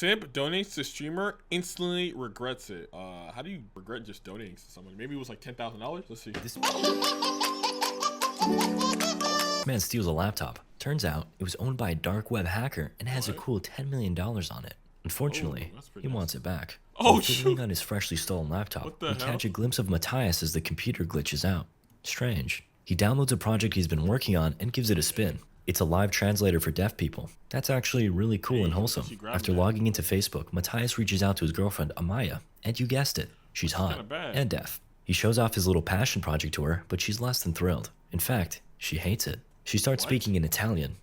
Simp donates to streamer, instantly regrets it. How do you regret just donating to someone? Maybe it was like $10,000. Let's see. This man steals a laptop. Turns out it was owned by a dark web hacker and has a cool $10 million on it. Unfortunately, he wants it back. Oh, shoot! On his freshly stolen laptop, we catch a glimpse of Matthias as the computer glitches out. Strange. He downloads a project he's been working on and gives it a spin. It's a live translator for deaf people. That's actually really cool and wholesome. After logging into Facebook, Matthias reaches out to his girlfriend, Amaya, and you guessed it, she's hot and deaf. He shows off his little passion project to her, but she's less than thrilled. In fact, she hates it. She starts speaking in Italian,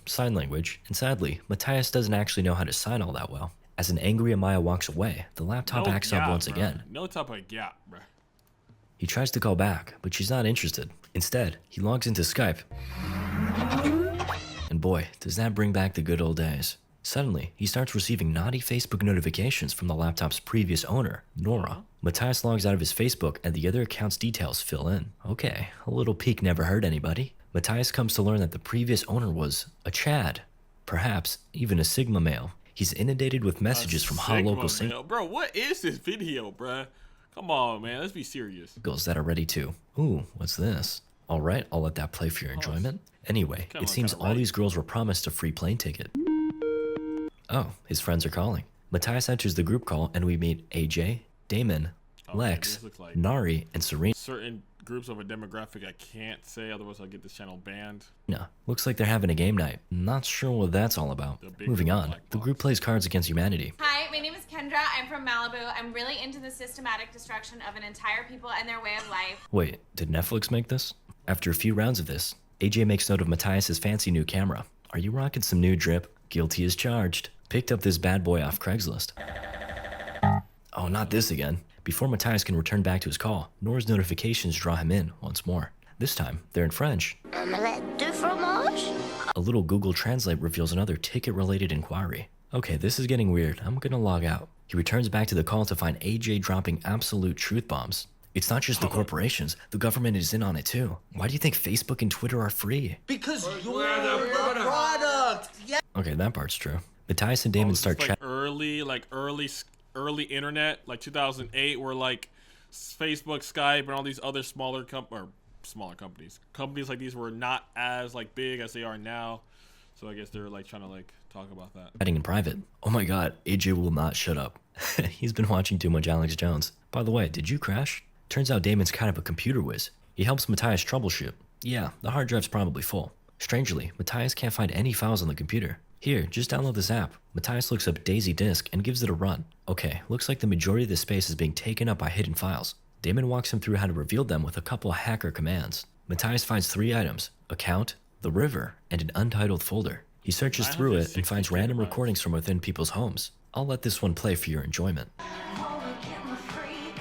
sign language, and sadly, Matthias doesn't actually know how to sign all that well. As an angry Amaya walks away, the laptop acts up once again. No type of gap, bruh. He tries to call back, but she's not interested. Instead, he logs into Skype. And boy, does that bring back the good old days. Suddenly, he starts receiving naughty Facebook notifications from the laptop's previous owner, Nora. Matthias logs out of his Facebook and the other account's details fill in. Okay, a little peek never hurt anybody. Matthias comes to learn that the previous owner was a Chad. Perhaps even a Sigma male. He's inundated with messages from hot local singles. Bro, what is this video, bruh? Come on, man, let's be serious. That are ready to, ooh, what's this? Alright, I'll let that play for your enjoyment. Anyway, it seems all these girls were promised a free plane ticket. Oh, his friends are calling. Matthias enters the group call and we meet AJ, Damon, Lex, like Nari, and Serena. Certain groups of a demographic I can't say, otherwise I'll get this channel banned. No, looks like they're having a game night. Not sure what that's all about. Moving on, the group plays Cards Against Humanity. Hi, my name is Kendra. I'm from Malibu. I'm really into the systematic destruction of an entire people and their way of life. Wait, did Netflix make this? After a few rounds of this, AJ makes note of Matthias's fancy new camera. Are you rocking some new drip? Guilty as charged. Picked up this bad boy off Craigslist. Oh, not this again. Before Matthias can return back to his call, Nora's notifications draw him in once more. This time, they're in French. Omelette de fromage? A little Google Translate reveals another ticket-related inquiry. Okay, this is getting weird. I'm gonna log out. He returns back to the call to find AJ dropping absolute truth bombs. It's not just the corporations, the government is in on it too. Why do you think Facebook and Twitter are free? Because you're the product! Yeah. Okay, that part's true. Matthias and Damon start chatting. Early internet, like 2008, where like Facebook, Skype, and all these other smaller companies like these were not as like big as they are now. So I guess they're like trying to like talk about that. Chatting in private. Oh my god, AJ will not shut up. He's been watching too much Alex Jones. By the way, did you crash? Turns out Damon's kind of a computer whiz. He helps Matthias troubleshoot. Yeah, the hard drive's probably full. Strangely, Matthias can't find any files on the computer. Here, just download this app. Matthias looks up Daisy Disk and gives it a run. Okay, looks like the majority of the space is being taken up by hidden files. Damon walks him through how to reveal them with a couple of hacker commands. Matthias finds 3 items: account, the river, and an untitled folder. He searches through it and finds random recordings from within people's homes. I'll let this one play for your enjoyment.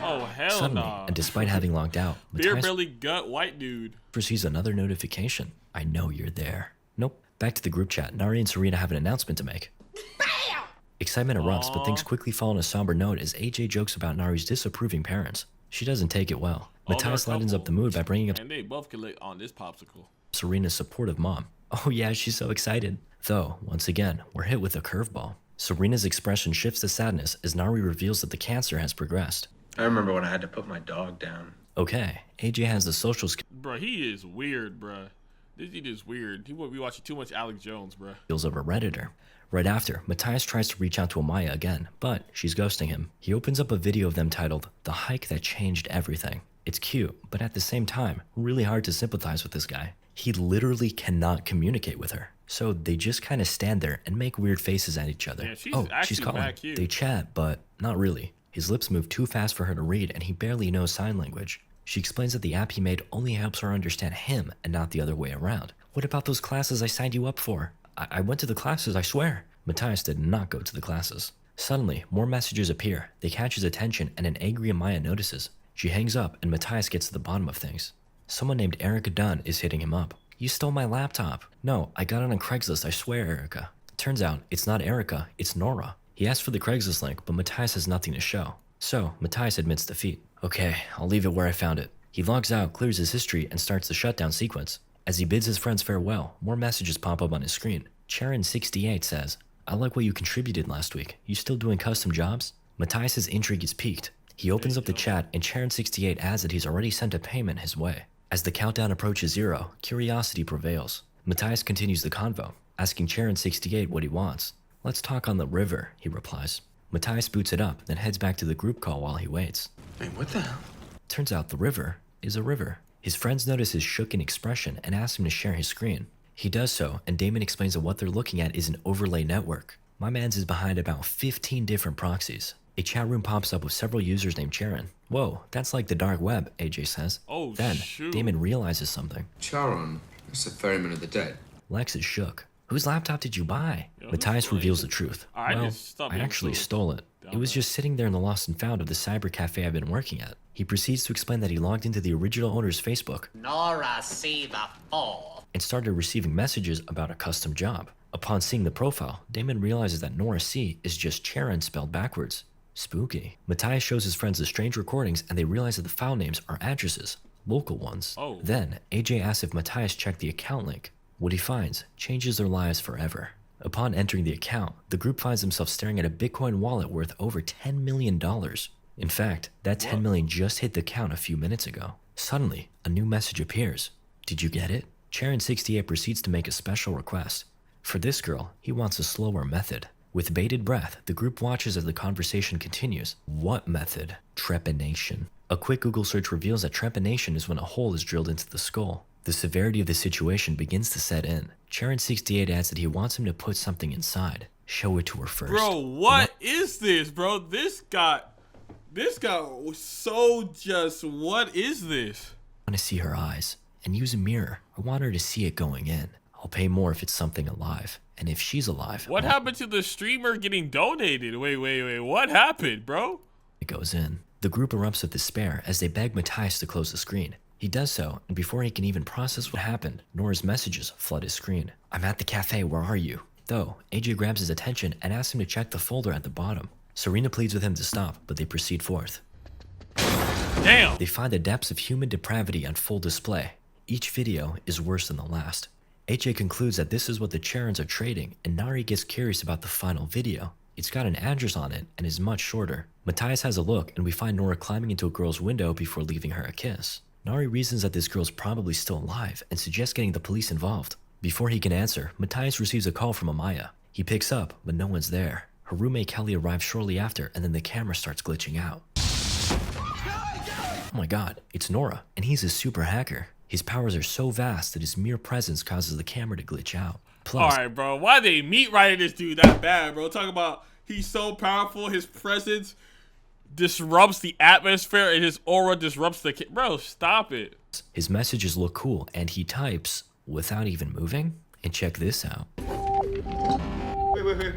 Oh, hell Suddenly, no. and despite having logged out, Beer belly gut white dude receives another notification. I know you're there. Nope. Back to the group chat. Nari and Serena have an announcement to make. Bam! Excitement erupts, but things quickly fall on a somber note as AJ jokes about Nari's disapproving parents. She doesn't take it well. Matthias lightens up the mood by bringing up and they both can lick on this popsicle. Serena's supportive mom. Oh yeah, she's so excited. Though, once again, we're hit with a curveball. Serena's expression shifts to sadness as Nari reveals that the cancer has progressed. I remember when I had to put my dog down. Okay, AJ has the social skills. Bro, he is weird, bro. This dude is weird. He would be watching too much Alex Jones, bro. Skills of a Redditor. Right after, Matthias tries to reach out to Amaya again, but she's ghosting him. He opens up a video of them titled, "The Hike That Changed Everything." It's cute, but at the same time, really hard to sympathize with this guy. He literally cannot communicate with her. So they just kind of stand there and make weird faces at each other. Yeah, she's calling. They chat, but not really. His lips move too fast for her to read and he barely knows sign language. She explains that the app he made only helps her understand him and not the other way around. What about those classes I signed you up for? I went to the classes, I swear. Matthias did not go to the classes. Suddenly, more messages appear. They catch his attention and an angry Amaya notices. She hangs up and Matthias gets to the bottom of things. Someone named Erica Dunn is hitting him up. You stole my laptop. No, I got it on Craigslist, I swear, Erica. Turns out, it's not Erica, it's Nora. He asks for the Craigslist link, but Matthias has nothing to show. So, Matthias admits defeat. Okay, I'll leave it where I found it. He logs out, clears his history, and starts the shutdown sequence. As he bids his friends farewell, more messages pop up on his screen. Charon68 says, I like what you contributed last week. You still doing custom jobs? Matthias's intrigue is piqued. He opens up the chat and Charon68 adds that he's already sent a payment his way. As the countdown approaches 0, curiosity prevails. Matthias continues the convo, asking Charon68 what he wants. Let's talk on the river, he replies. Matthias boots it up, then heads back to the group call while he waits. Wait, what the hell? Turns out the river is a river. His friends notice his shooken expression and ask him to share his screen. He does so, and Damon explains that what they're looking at is an overlay network. My man's is behind about 15 different proxies. A chat room pops up with several users named Charon. Whoa, that's like the dark web, AJ says. Oh, then, shoot. Damon realizes something. Charon, that's the ferryman of the dead. Lex is shook. Whose laptop did you buy? Yo, Matthias who's reveals right? the truth. I Well, just stopped I being actually so stole it. It was dumbass. just sitting there in the lost and found of the cyber cafe I've been working at. He proceeds to explain that he logged into the original owner's Facebook Nora C. the Fool. and started receiving messages about a custom job. Upon seeing the profile, Damon realizes that Nora C is just Charon spelled backwards. Spooky. Matthias shows his friends the strange recordings and they realize that the file names are addresses, local ones. Oh. Then, AJ asks if Matthias checked the account link. What he finds changes their lives forever. Upon entering the account, the group finds themselves staring at a Bitcoin wallet worth over $10 million. In fact, that $10 million just hit the account a few minutes ago. Suddenly, a new message appears. Did you get it? Charon68 proceeds to make a special request. For this girl, he wants a slower method. With bated breath, the group watches as the conversation continues. What method? Trepanation. A quick Google search reveals that trepanation is when a hole is drilled into the skull. The severity of the situation begins to set in. Charon68 adds that he wants him to put something inside. Show it to her first. Bro, what is this, bro? This got so just, what is this? I want to see her eyes and use a mirror. I want her to see it going in. I'll pay more if it's something alive. And if she's alive, What well, happened to the streamer getting donated? Wait, what happened, bro? it goes in. The group erupts with despair as they beg Matthias to close the screen. He does so, and before he can even process what happened, Nora's messages flood his screen. I'm at the cafe, where are you? Though, AJ grabs his attention and asks him to check the folder at the bottom. Serena pleads with him to stop, but they proceed forth. Damn. They find the depths of human depravity on full display. Each video is worse than the last. AJ concludes that this is what the Charons are trading, and Nari gets curious about the final video. It's got an address on it and is much shorter. Matthias has a look, and we find Nora climbing into a girl's window before leaving her a kiss. Nari reasons that this girl's probably still alive and suggests getting the police involved. Before he can answer, Matthias receives a call from Amaya. He picks up, but no one's there. Her roommate Kelly arrives shortly after, and then the camera starts glitching out. Oh my god, it's Nora, and he's a super hacker. His powers are so vast that his mere presence causes the camera to glitch out. Plus, Alright, bro. Why they meat writing this dude that bad, bro? Talk about he's so powerful, his presence disrupts the atmosphere, and his aura disrupts the bro, stop it. his messages look cool, and he types without even moving. And check this out.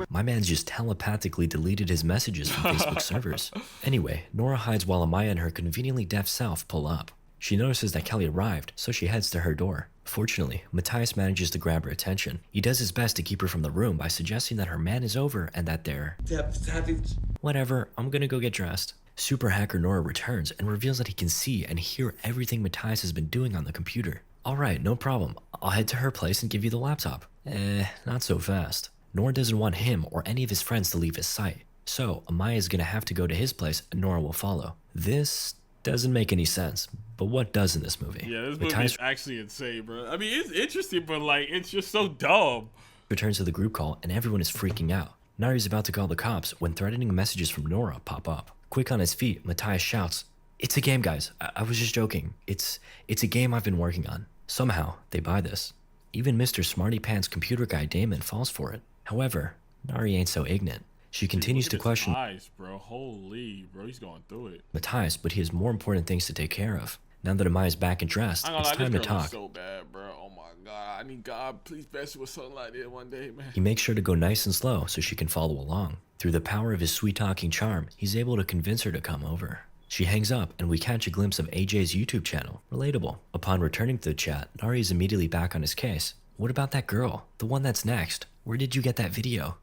My man's just telepathically deleted his messages from Facebook servers. Anyway, Nora hides while Amaya and her conveniently deaf self pull up. She notices that Kelly arrived, so she heads to her door. Fortunately, Matthias manages to grab her attention. He does his best to keep her from the room by suggesting that her man is over and that they're... Whatever, I'm gonna go get dressed. Super hacker Nora returns and reveals that he can see and hear everything Matthias has been doing on the computer. Alright, no problem. I'll head to her place and give you the laptop. Not so fast. Nora doesn't want him or any of his friends to leave his sight. So, Amaya is gonna have to go to his place and Nora will follow. This doesn't make any sense, but what does in this movie? Yeah, this movie Matthias is actually insane, bro. I mean, it's interesting, but like, it's just so dumb. returns to the group call and everyone is freaking out. Nari's about to call the cops when threatening messages from Nora pop up. Quick on his feet, Matthias shouts, "It's a game, guys. I was just joking. It's a game I've been working on." Somehow, they buy this. Even Mr. Smarty Pants computer guy Damon falls for it. However, Nari ain't so ignorant. She continues Look to at his question eyes, bro. Holy, bro, he's going through it. Matthias, but he has more important things to take care of. Now that Amaya's back and dressed, I'm gonna it's lie, time this to girl is talk. so bad, bro. Oh my god, I need God, please bless you with something like that one day, man. He makes sure to go nice and slow so she can follow along. Through the power of his sweet-talking charm, he's able to convince her to come over. She hangs up, and we catch a glimpse of AJ's YouTube channel. Relatable. Upon returning to the chat, Nari is immediately back on his case. What about that girl? The one that's next? Where did you get that video?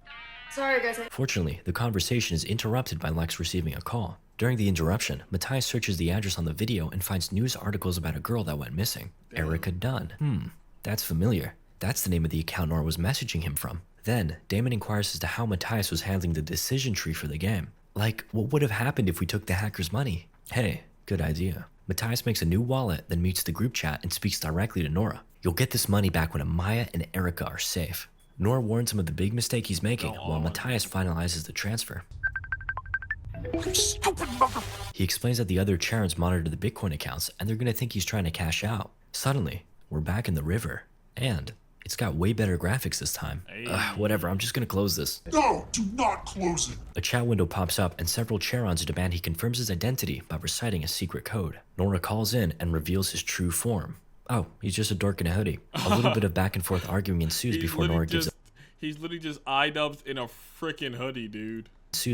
Sorry, guys. Fortunately, the conversation is interrupted by Lex receiving a call. During the interruption, Matthias searches the address on the video and finds news articles about a girl that went missing. Erica Dunn. That's familiar. That's the name of the account Nora was messaging him from. Then, Damon inquires as to how Matthias was handling the decision tree for the game. Like, what would have happened if we took the hacker's money? Hey, good idea. Matthias makes a new wallet, then mutes the group chat and speaks directly to Nora. You'll get this money back when Amaya and Erica are safe. Nora warns him of the big mistake he's making while Matthias finalizes the transfer. He explains that the other Charons monitor the Bitcoin accounts and they're gonna think he's trying to cash out. Suddenly, we're back in the river, and it's got way better graphics this time. Whatever, I'm just gonna close this. No, do not close it. A chat window pops up and several Charons demand he confirms his identity by reciting a secret code. Nora calls in and reveals his true form. Oh, he's just a dork in a hoodie. A little bit of back and forth arguing ensues before Nora gives up. He's literally just iDubbbz in a freaking hoodie, dude.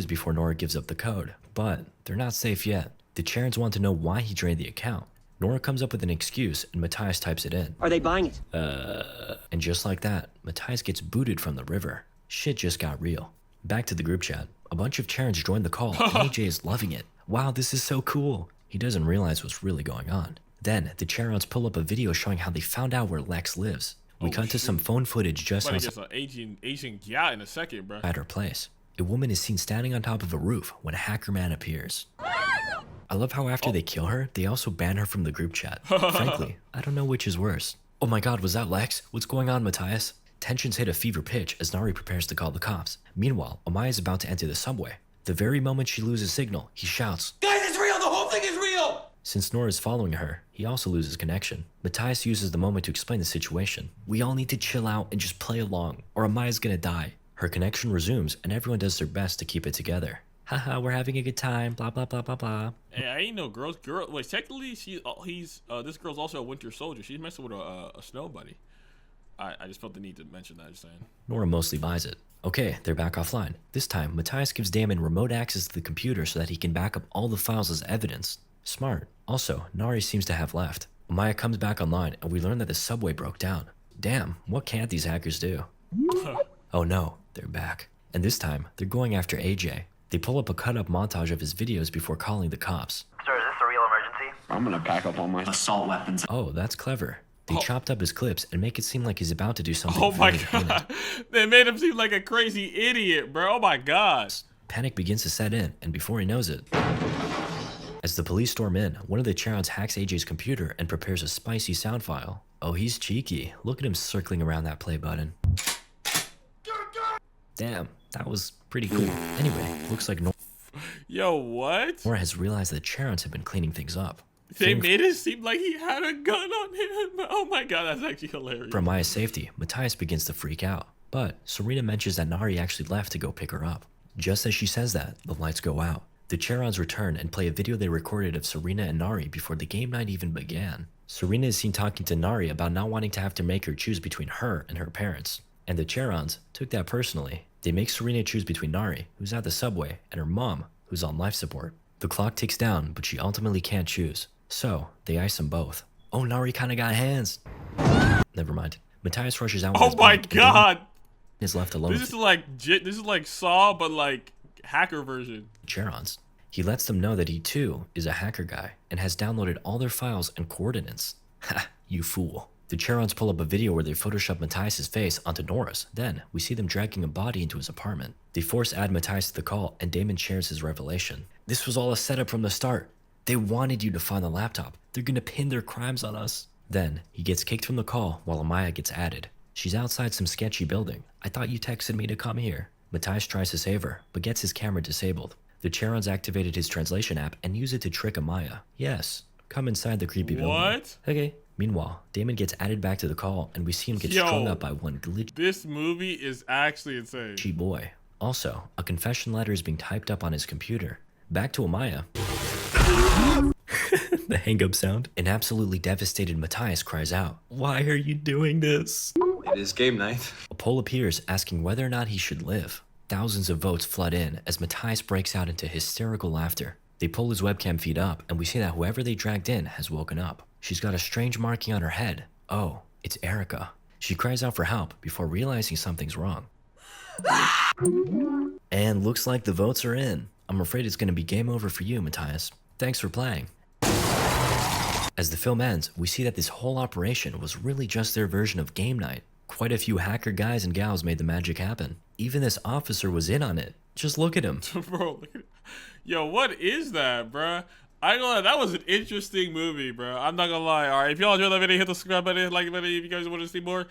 Before Nora gives up the code, but they're not safe yet. The Charons want to know why he drained the account. Nora comes up with an excuse and Matthias types it in. Are they buying it? And just like that, Matthias gets booted from the river. Shit just got real. Back to the group chat. A bunch of Charons join the call and AJ is loving it. Wow, this is so cool. He doesn't realize what's really going on. Then, the Charons pull up a video showing how they found out where Lex lives. We cut to some phone footage just outside Asian yeah in a second, bro. At her place. A woman is seen standing on top of a roof when Hacker Man appears. I love how after they kill her, they also ban her from the group chat. Frankly, I don't know which is worse. Oh my god, was that Lex? What's going on, Matthias? Tensions hit a fever pitch as Nari prepares to call the cops. Meanwhile, Amaya is about to enter the subway. The very moment she loses signal, he shouts, Guys, it's real! The whole thing is real! Since Nora is following her, he also loses connection. Matthias uses the moment to explain the situation. We all need to chill out and just play along, or Amaya's gonna die. Her connection resumes, and everyone does their best to keep it together. Haha, we're having a good time, blah blah blah blah blah. Hey, I ain't no girl. Wait, technically, this girl's also a winter soldier. She's messing with a snow buddy. I just felt the need to mention that, just saying. Nora mostly buys it. Okay, they're back offline. This time, Matthias gives Damon remote access to the computer so that he can back up all the files as evidence. Smart. Also, Nari seems to have left. Amaya comes back online, and we learn that the subway broke down. Damn, what can't these hackers do? Oh no, they're back. And this time, they're going after AJ. They pull up a cut-up montage of his videos before calling the cops. Sir, is this a real emergency? I'm gonna pack up all my assault weapons. Oh, that's clever. They chopped up his clips and make it seem like he's about to do something. Oh my god. They made him seem like a crazy idiot, bro. Oh my god. Panic begins to set in, and before he knows it, as the police storm in, one of the Charons hacks AJ's computer and prepares a spicy sound file. Oh, he's cheeky. Look at him circling around that play button. Damn, that was pretty cool. Anyway, looks like Yo, what? Nora has realized that Charons have been cleaning things up. They made it seem like he had a gun on him. Oh my god, that's actually hilarious. For Maya's safety, Matthias begins to freak out. But Serena mentions that Nari actually left to go pick her up. Just as she says that, the lights go out. The Charons return and play a video they recorded of Serena and Nari before the game night even began. Serena is seen talking to Nari about not wanting to have to make her choose between her and her parents. And the Charons took that personally. They make Serena choose between Nari, who's at the subway, and her mom, who's on life support. The clock ticks down, but she ultimately can't choose. So, they ice them both. Oh, Nari kinda got hands. Never mind. Matthias rushes out with his my bike, god! Is left alone. This is like Saw, but like hacker version. Charons. He lets them know that he too is a hacker guy and has downloaded all their files and coordinates. Ha, you fool. The Charons pull up a video where they Photoshop Matthias' face onto Nora's. Then, we see them dragging a body into his apartment. They force add Matthias to the call, and Damon shares his revelation. This was all a setup from the start. They wanted you to find the laptop. They're gonna pin their crimes on us. Then, he gets kicked from the call while Amaya gets added. She's outside some sketchy building. I thought you texted me to come here. Matthias tries to save her, but gets his camera disabled. The Charons activated his translation app and use it to trick Amaya. Yes, come inside the creepy building. What? Okay. Meanwhile, Damon gets added back to the call, and we see him get strung up by one glitchy This movie is actually insane. boy. Also, a confession letter is being typed up on his computer. Back to Amaya. The hang-up sound. An absolutely devastated Matthias cries out, "Why are you doing this?" It is game night. A poll appears asking whether or not he should live. Thousands of votes flood in as Matthias breaks out into hysterical laughter. They pull his webcam feed up, and we see that whoever they dragged in has woken up. She's got a strange marking on her head. Oh, it's Erica. She cries out for help before realizing something's wrong. And looks like the votes are in. I'm afraid it's going to be game over for you, Matthias. Thanks for playing. As the film ends, we see that this whole operation was really just their version of game night. Quite a few hacker guys and gals made the magic happen. Even this officer was in on it. Just look at him. Bro, yo, what is that, bruh? I ain't gonna lie, that was an interesting movie, bro. I'm not gonna lie. All right, if y'all enjoyed that video, hit the subscribe button, like the video if you guys want to see more.